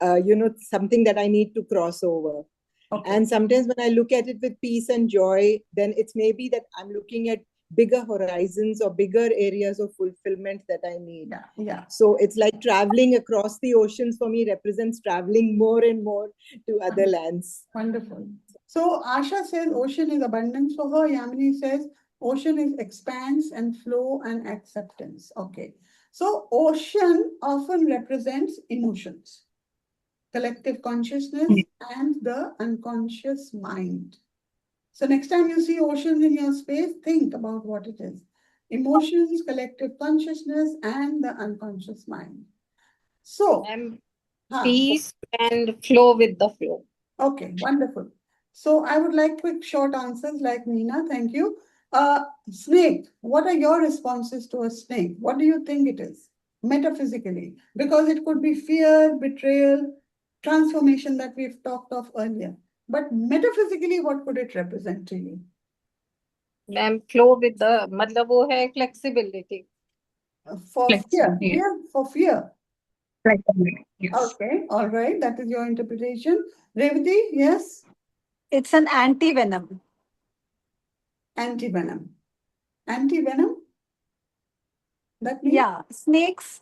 something that I need to cross over. Okay. And sometimes when I look at it with peace and joy, then it's maybe that I'm looking at bigger horizons or bigger areas of fulfillment that I need. Yeah. So it's like traveling across the oceans for me represents traveling more and more to other lands. Wonderful. So Asha says ocean is abundance for her. Yamini says ocean is expanse and flow and acceptance. Okay. So ocean often represents emotions, collective consciousness, and the unconscious mind. So next time you see oceans in your space, think about what it is. Emotions, collective consciousness, and the unconscious mind. So, Peace and flow with the flow. okay, wonderful. So I would like quick short answers like Nina, thank you. Snake, what are your responses to a snake? What do you think it is metaphysically? Because it could be fear, betrayal, transformation that we've talked of earlier. But metaphysically, what could it represent to you? Ma'am flow with the मतलब वो है flexibility For fear. Yeah. Fear, for fear. Yes. Okay, all right. That is your interpretation. Revati, yes? It's an anti-venom. Anti-venom. Anti-venom? That means? Yeah, snakes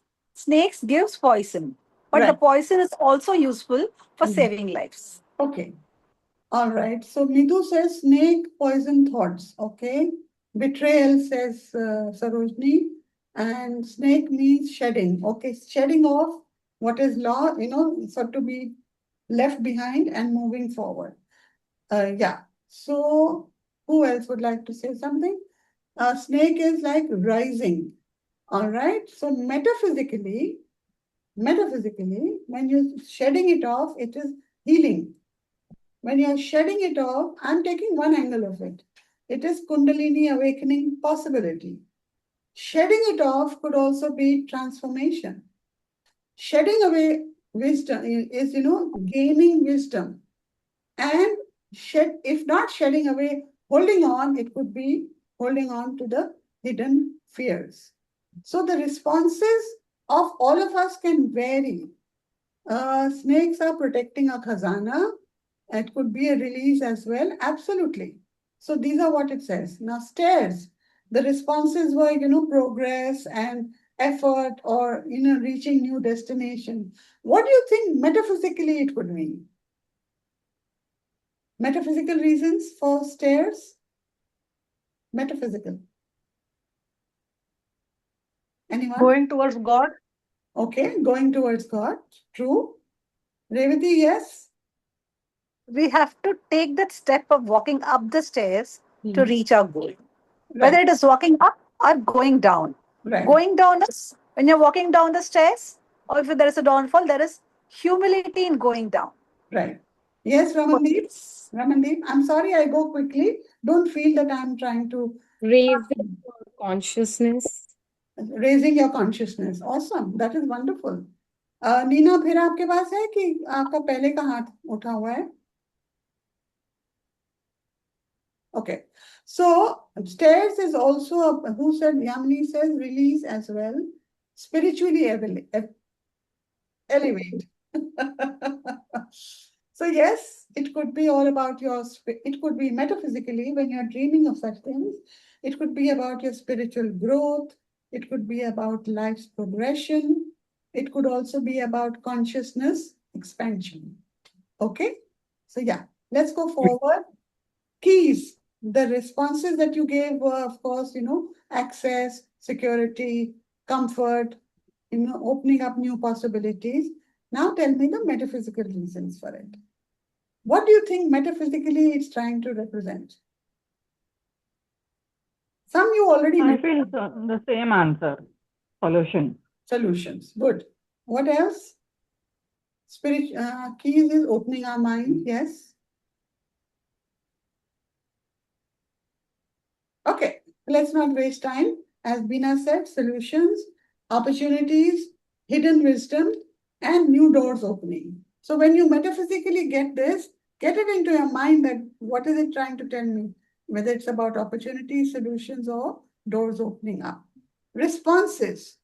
gives poison, but the Right. poison is also useful for Mhm. saving lives. Okay. All right. So Midhu says snake poison thoughts. Okay. Betrayal says Sarojini. And snake means shedding. Okay. Shedding off what is law, so to be left behind and moving forward. Yeah. So who else would like to say something? Snake is like rising. All right. So metaphysically, when you're shedding it off, it is healing. When you're shedding it off, I'm taking one angle of it. It is Kundalini awakening possibility. Shedding it off could also be transformation. Shedding away wisdom is, gaining wisdom. And if not shedding away, holding on, it could be holding on to the hidden fears. So the responses of all of us can vary. Snakes are protecting a khazana. It could be a release as well. Absolutely. So these are what it says. Now, stairs, the responses were, progress and effort or, reaching new destination. What do you think metaphysically it could mean? Metaphysical reasons for stairs? Metaphysical. Anyone? Going towards God. Okay, going towards God. True. Revati, yes? We have to take that step of walking up the stairs to reach our goal. Whether Right. it is walking up or going down. Right. Going down is when you're walking down the stairs, or if there is a downfall, there is humility in going down. Right. Yes, Ramandeep. Ramandeep, I'm sorry I go quickly. Don't feel that I'm trying to Raising your consciousness. raising your consciousness. Awesome. That is wonderful. Neena, फिर आपके पास है कि आपका पहले का हाथ उठा हुआ है? Okay. So stairs is also who said Yamini says release as well. Spiritually elevate. So yes, it could be all about it could be metaphysically when you're dreaming of such things. It could be about your spiritual growth. It could be about life's progression. It could also be about consciousness expansion. Okay? So yeah, let's go forward. Keys. The responses that you gave were, of course, access, security, comfort, opening up new possibilities. Now tell me the metaphysical reasons for it. What do you think metaphysically it's trying to represent? Some you already I mentioned. feel the same answer. Solution. Solutions. Good. What else? Keys is opening our mind. Yes. Okay. Let's not waste time. As Bina said, solutions, opportunities, hidden wisdom, and new doors opening. So when you metaphysically get this, get it into your mind that what is it trying to tell me? Whether it's about opportunities, solutions, or doors opening up. Responses,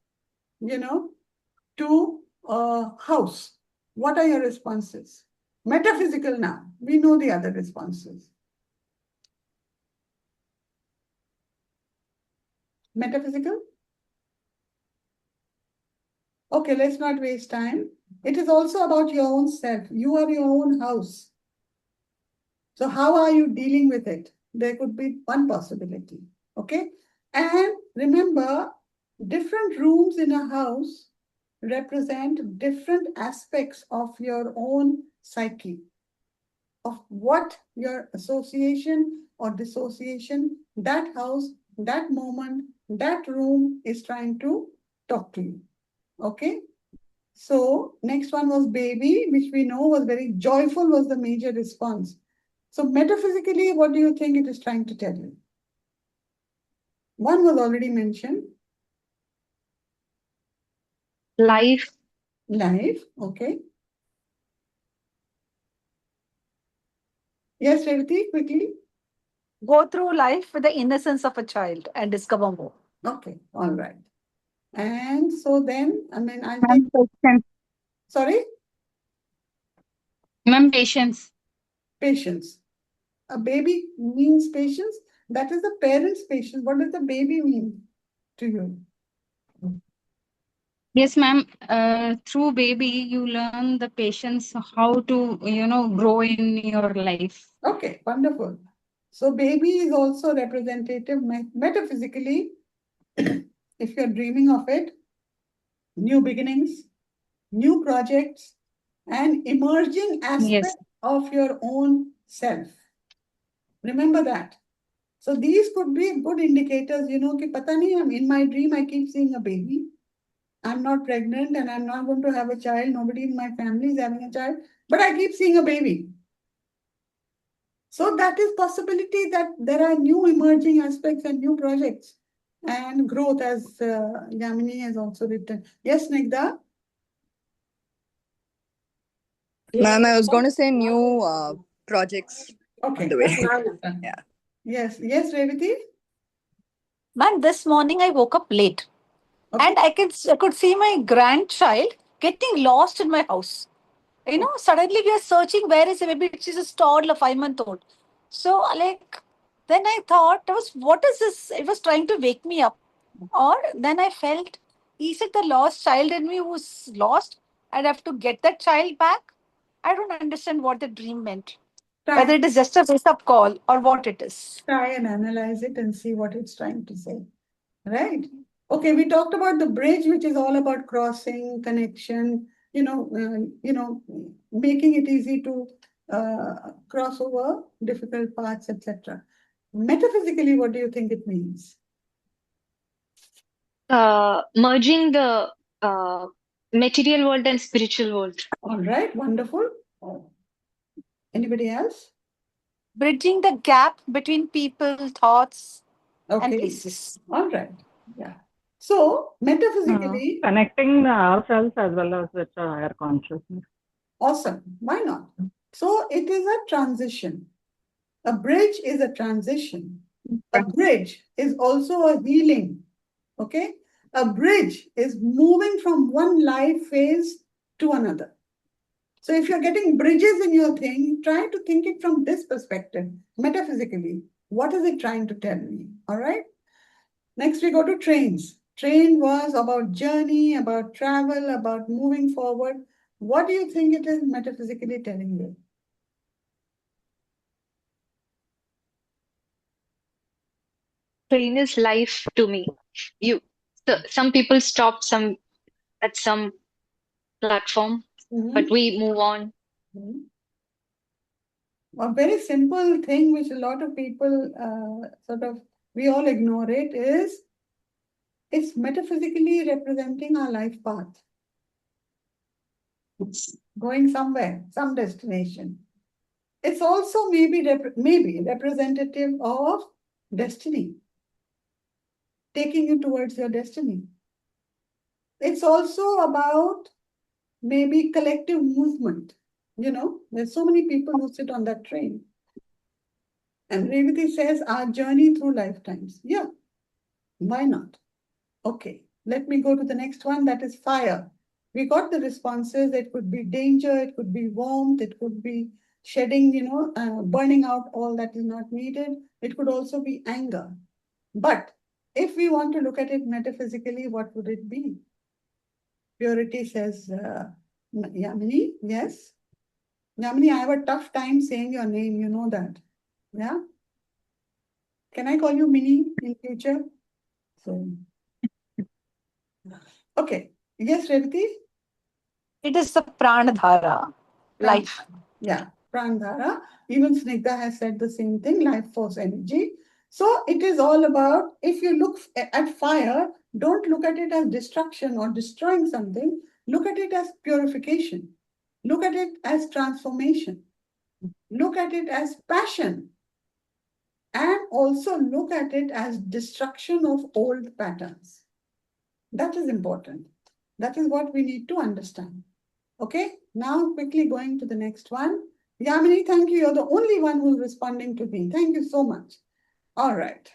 to a house. What are your responses? Metaphysical now. We know the other responses. Metaphysical? Okay, let's not waste time. It is also about your own self. You are your own house. So how are you dealing with it? There could be one possibility. Okay? And remember, different rooms in a house represent different aspects of your own psyche, of what your association or dissociation, that house, that moment, that room is trying to talk to you. Okay? So next one was baby, which we know was very joyful, was the major response. So metaphysically, what do you think it is trying to tell you? One was already mentioned. Life. Life, okay. Yes, Revati, quickly. Go through life with the innocence of a child and discover more. Okay, all right. And so then, I'll take... Sorry? Ma'am, patience. Patience. A baby means patience. That is the parent's patience. What does the baby mean to you? Yes, ma'am. Through baby, you learn the patience, how to, grow in your life. Okay, wonderful. So baby is also representative metaphysically. If you're dreaming of it, new beginnings, new projects, and emerging aspects of your own self. Remember that. So these could be good indicators, ki pata nahi, in my dream, I keep seeing a baby. I'm not pregnant and I'm not going to have a child. Nobody in my family is having a child, but I keep seeing a baby. So that is possibility that there are new emerging aspects and new projects and growth, as Yamini has also written. Yes, Nigda? Ma'am, I was going to say new projects on Okay. the way. Yeah. Yes, yes, Revati? Man, this morning I woke up late Okay. and I could see my grandchild getting lost in my house. Suddenly we are searching where is it? Maybe she's a toddler, 5 month old. So like then I thought, what is this? It was trying to wake me up. Or then I felt, is it the lost child in me who's lost? I'd have to get that child back. I don't understand what the dream meant. Whether Try, it is just a wake up call or what it is. try and analyze it and see what it's trying to say. Right? Okay, we talked about the bridge, which is all about crossing, connection, making it easy to cross over difficult paths, etc. Metaphysically, what do you think it means? Merging the material world and spiritual world. All right, wonderful. Anybody else? Bridging the gap between people, thoughts, and Okay, places. all right. Yeah. So, metaphysically, Connecting ourselves as well as with higher consciousness. awesome. Why not? So, it is a transition. A bridge is a transition. A bridge is also a healing. Okay? A bridge is moving from one life phase to another. So if you're getting bridges in your thing, try to think it from this perspective, metaphysically. What is it trying to tell me? All right? Next, we go to trains. Train was about journey, about travel, about moving forward. What do you think it is metaphysically telling you? Train is life to me. Some people stop at some platform, but we move on. A very simple thing which a lot of people we all ignore it is it's metaphysically representing our life path. It's going somewhere, some destination. It's also maybe representative of destiny, taking you towards your destiny. It's also about maybe collective movement. There's so many people who sit on that train. And Revati says, our journey through lifetimes. Yeah, why not? Okay, let me go to the next one. That is fire. We got the responses. It could be danger, it could be warmth, it could be shedding, burning out all that is not needed. It could also be anger. But if we want to look at it metaphysically, what would it be? Purity says, Yamini, yes. Yamini, I have a tough time saying your name, you know that. Yeah? Can I call you Mini in future? So, okay. Yes, Revati? It is the pranadhara, life. Yeah, pranadhara. Even Snigdha has said the same thing, life force energy. So it is all about, if you look at fire, don't look at it as destruction or destroying something. Look at it as purification. Look at it as transformation. Look at it as passion. And also look at it as destruction of old patterns. That is important. That is what we need to understand. Okay, now quickly going to the next one. Yamini, thank you. You're the only one who's responding to me. Thank you so much. All right.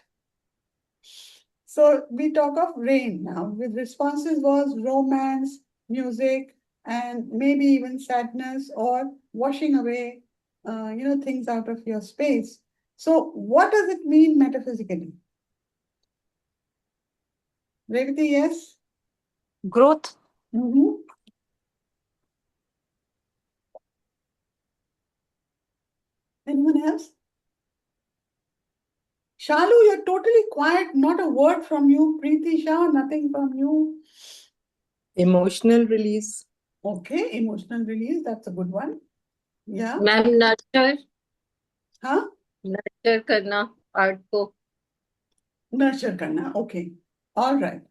So we talk of rain now. With responses was romance, music, and maybe even sadness or washing away, things out of your space. So what does it mean metaphysically? Revati, yes? Growth. Anyone else? Shalu, you're totally quiet. Not a word from you. Preeti Shah, nothing from you. Emotional release. Okay, emotional release. That's a good one. Yeah. Ma'am, nurture. Huh? Nurture karna, art ko. Nurture karna. Okay. All right.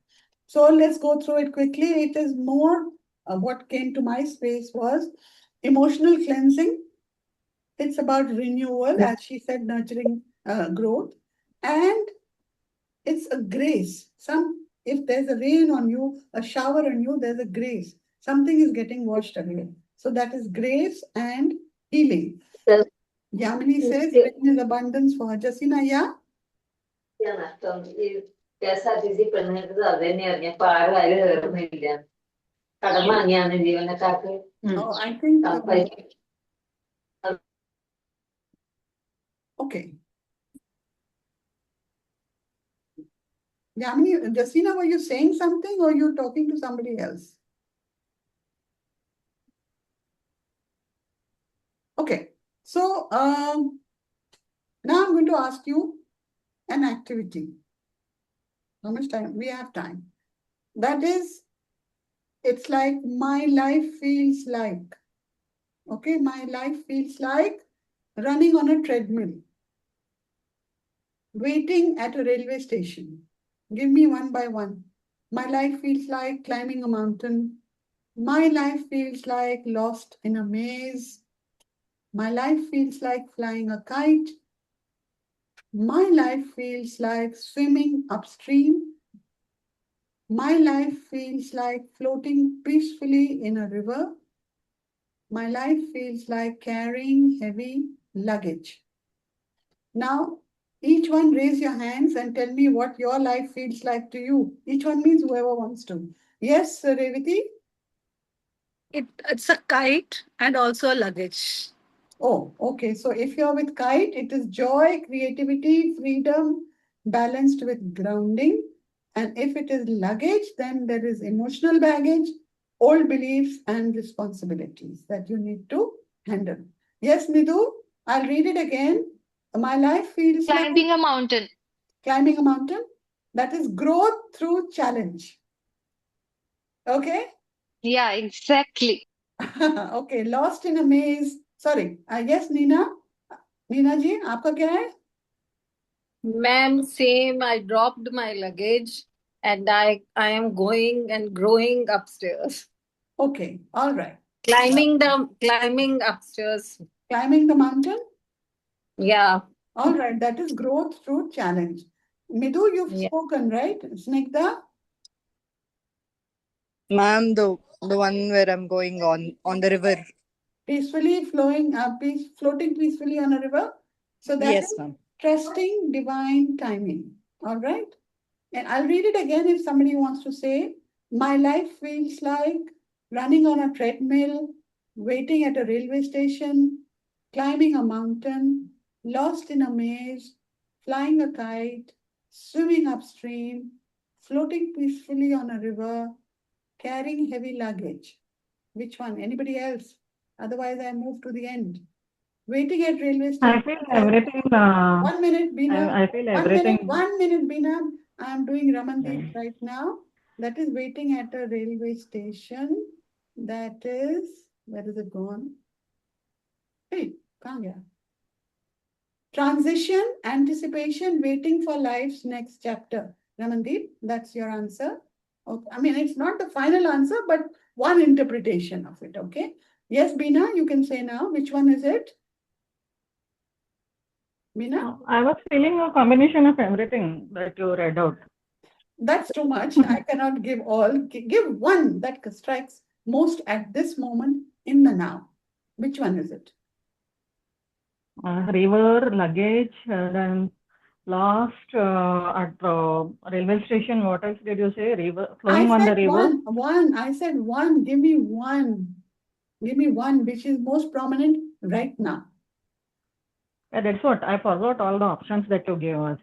So let's go through it quickly. It is more, what came to my space was emotional cleansing. It's about renewal, as she said, nurturing growth. And it's a grace. If there's a rain on you, a shower on you, there's a grace. Something is getting washed away. So that is grace and healing. Yamini says rain is abundance for her. Justina, yeah? Oh, I think. Okay. Yamini, Justina, were you saying something or you talking to somebody else? Okay. So now I'm going to ask you an activity. How much time? We have time. That is, it's like my life feels like. Okay, my life feels like running on a treadmill, waiting at a railway station. Give me one by one. My life feels like climbing a mountain. My life feels like lost in a maze. My life feels like flying a kite. My life feels like swimming upstream. My life feels like floating peacefully in a river. My life feels like carrying heavy luggage. Now, each one raise your hands and tell me what your life feels like to you. Each one means whoever wants to. Yes, Revati? It's a kite and also a luggage. Oh, okay. So if you're with kite, it is joy, creativity, freedom, balanced with grounding. And if it is luggage, then there is emotional baggage, old beliefs, and responsibilities that you need to handle. Yes, Nidhu, I'll read it again. My life feels like Climbing a mountain. climbing a mountain. That is growth through challenge. Okay? Yeah, exactly. Okay, lost in a maze. Sorry. Yes, Nina? Nina ji, आपका क्या है? Ma'am, same. I dropped my luggage and I am going and growing upstairs. Okay, all right. Climbing upstairs. Climbing the mountain? Yeah. All right, that is growth through challenge. Midhu, you've Yeah. spoken, right? Snigdha? Ma'am, the one where I'm going on the river. Peacefully flowing, floating peacefully on a river. So that Yes, is ma'am. trusting divine timing. All right. And I'll read it again if somebody wants to say, my life feels like running on a treadmill, waiting at a railway station, climbing a mountain, lost in a maze, flying a kite, swimming upstream, floating peacefully on a river, carrying heavy luggage. Which one? Anybody else? Otherwise, I move to the end. Waiting at railway station. I feel everything. 1 minute, Bina. I feel 1 everything. minute, 1 minute, Bina. I am doing Ramandeep right now. That is waiting at a railway station. That is, where is it gone? Hey, kahan gaya? Transition, anticipation, waiting for life's next chapter. Ramandeep, that's your answer. Okay. I mean, it's not the final answer, but one interpretation of it, okay? Yes, Bina, you can say now. Which one is it? Bina? I was feeling a combination of everything that you read out. That's too much. I cannot give all. Give one that strikes most at this moment in the now. Which one is it? River, luggage, then lost at railway station. What else did you say? River, flowing on the river. One. I said one. Give me one. Give me one which is most prominent right now. Yeah, that's what. I forgot all the options that you gave us.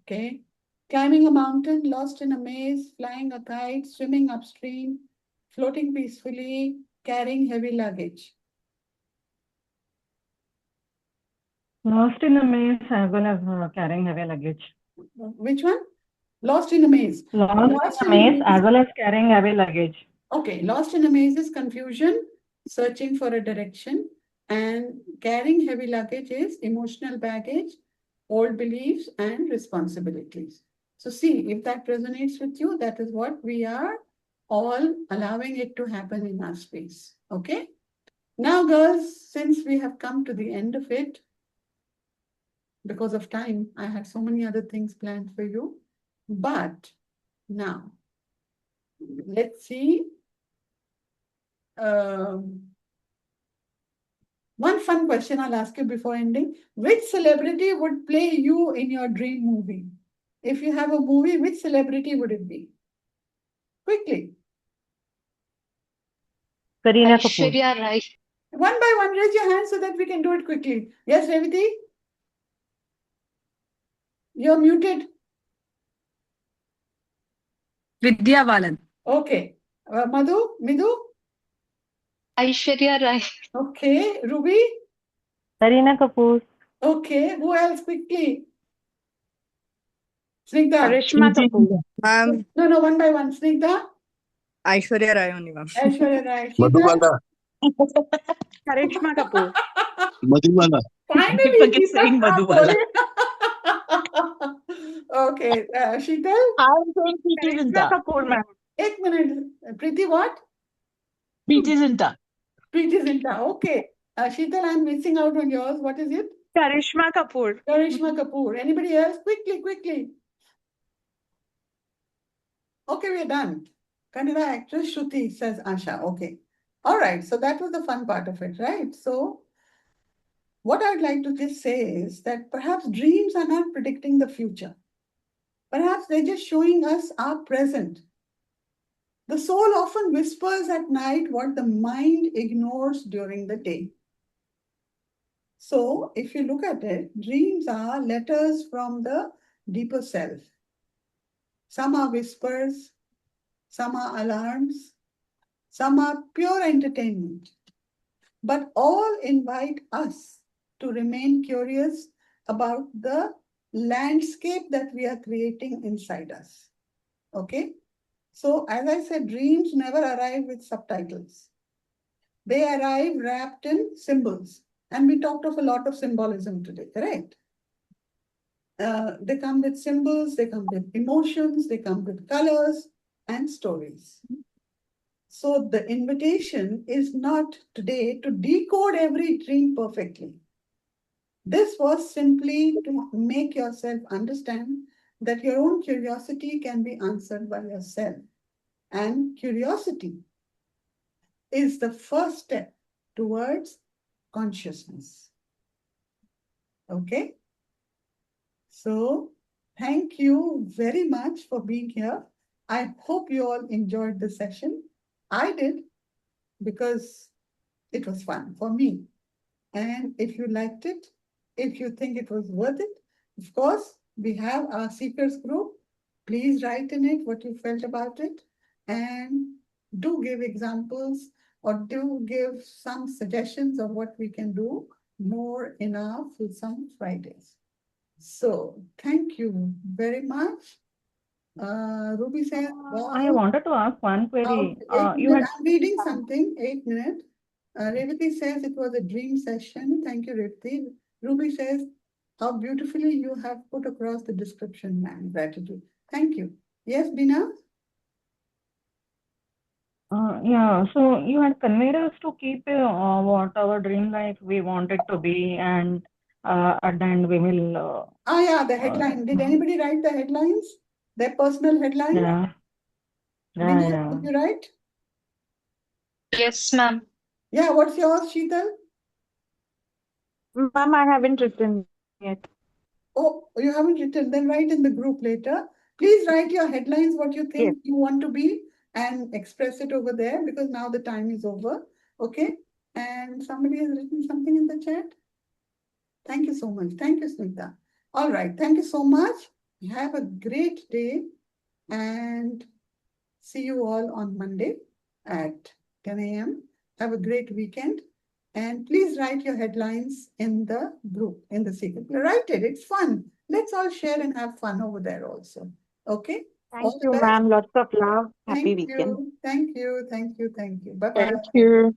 Okay. Climbing a mountain, lost in a maze, flying a kite, swimming upstream, floating peacefully, carrying heavy luggage. Lost in a maze as well as carrying heavy luggage. Which one? Lost in a maze. Lost in a maze as well as carrying heavy luggage. Okay, lost in a maze is confusion, searching for a direction, and carrying heavy luggage is emotional baggage, old beliefs, and responsibilities. So see, if that resonates with you, that is what we are all allowing it to happen in our space. Okay? Now, girls, since we have come to the end of it, because of time, I had so many other things planned for you. But now, let's see. One fun question. question I'll ask you before ending. Which celebrity would play you in your dream movie? If you have a movie, which celebrity would it be? Quickly. Kareena Kapoor. Aishwarya Rai. One by one, raise your hand so that we can do it quickly. Yes, Revati? You're muted. Vidya Balan. Okay. Midhu? Aishwarya Rai. Okay. Ruby? Kareena Kapoor. Okay. Who else? Quickly. Snigdha? Karishma Kapoor. Ma'am, No, one by one. Snigdha? Aishwarya Rai only, ma'am. Aishwarya Rai. Madhumala. Karishma Kapoor. Madhumala. Finally, forget Deepak saying got Madhubala. it. Okay. Sheetal? I'm saying Preeti Karishma Zinta. Kapoor, ma'am. 1 minute. Preeti what? Preeti Zinta. Preeti Zinta. Okay. Sheetal, I'm missing out on yours. What is it? Karishma Kapoor. Karishma Kapoor. Anybody else? Quickly. Okay, we're done. Kannada actress Shruti, says Asha. Okay. All right. So that was the fun part of it, right? So what I'd like to just say is that perhaps dreams are not predicting the future. Perhaps they're just showing us our present. The soul often whispers at night what the mind ignores during the day. So if you look at it, dreams are letters from the deeper self. Some are whispers, some are alarms, some are pure entertainment. But all invite us to remain curious about the landscape that we are creating inside us. Okay? So as I said, dreams never arrive with subtitles. They arrive wrapped in symbols. And we talked of a lot of symbolism today, correct? They come with symbols, they come with emotions, they come with colors and stories. So the invitation is not today to decode every dream perfectly. This was simply to make yourself understand that your own curiosity can be answered by yourself. And curiosity is the first step towards consciousness. Okay? So, thank you very much for being here. I hope you all enjoyed the session. I did, because it was fun for me. And if you liked it, if you think it was worth it, of course, we have our seekers group. Please write in it what you felt about it, and do give examples or do give some suggestions of what we can do more in our Fulsome Fridays. So thank you very much. Ruby says, I wanted to ask one query. I'm You had reading something, 8 minutes. Revati says it was a dream session. Thank you, Revati. Ruby says, how beautifully you have put across the description, man. Gratitude. Thank you. Yes, Bina? yeah, so you had conveyed us to keep what our dream life we want it to be, and at the end we will. Yeah, the headline. Did anybody write the headlines? Their personal headlines? Yeah. Bina, did you write? Yes, ma'am. Yeah, what's yours, Sheetal? Ma'am, I haven't written yet. Oh, you haven't written, then write in the group later. Please write your headlines, what you think you want to be, and express it over there, because now the time is over. Okay? And somebody has written something in the chat. Thank you so much. Thank you, Smita. All right. Thank you so much. Have a great day, and see you all on Monday at 10 a.m. Have a great weekend. And please write your headlines in the group, in the secret. Write it. It's fun. Let's all share and have fun over there also. Okay? Thank you, ma'am. Lots of love. Happy weekend. Thank you. Bye-bye. Thank you.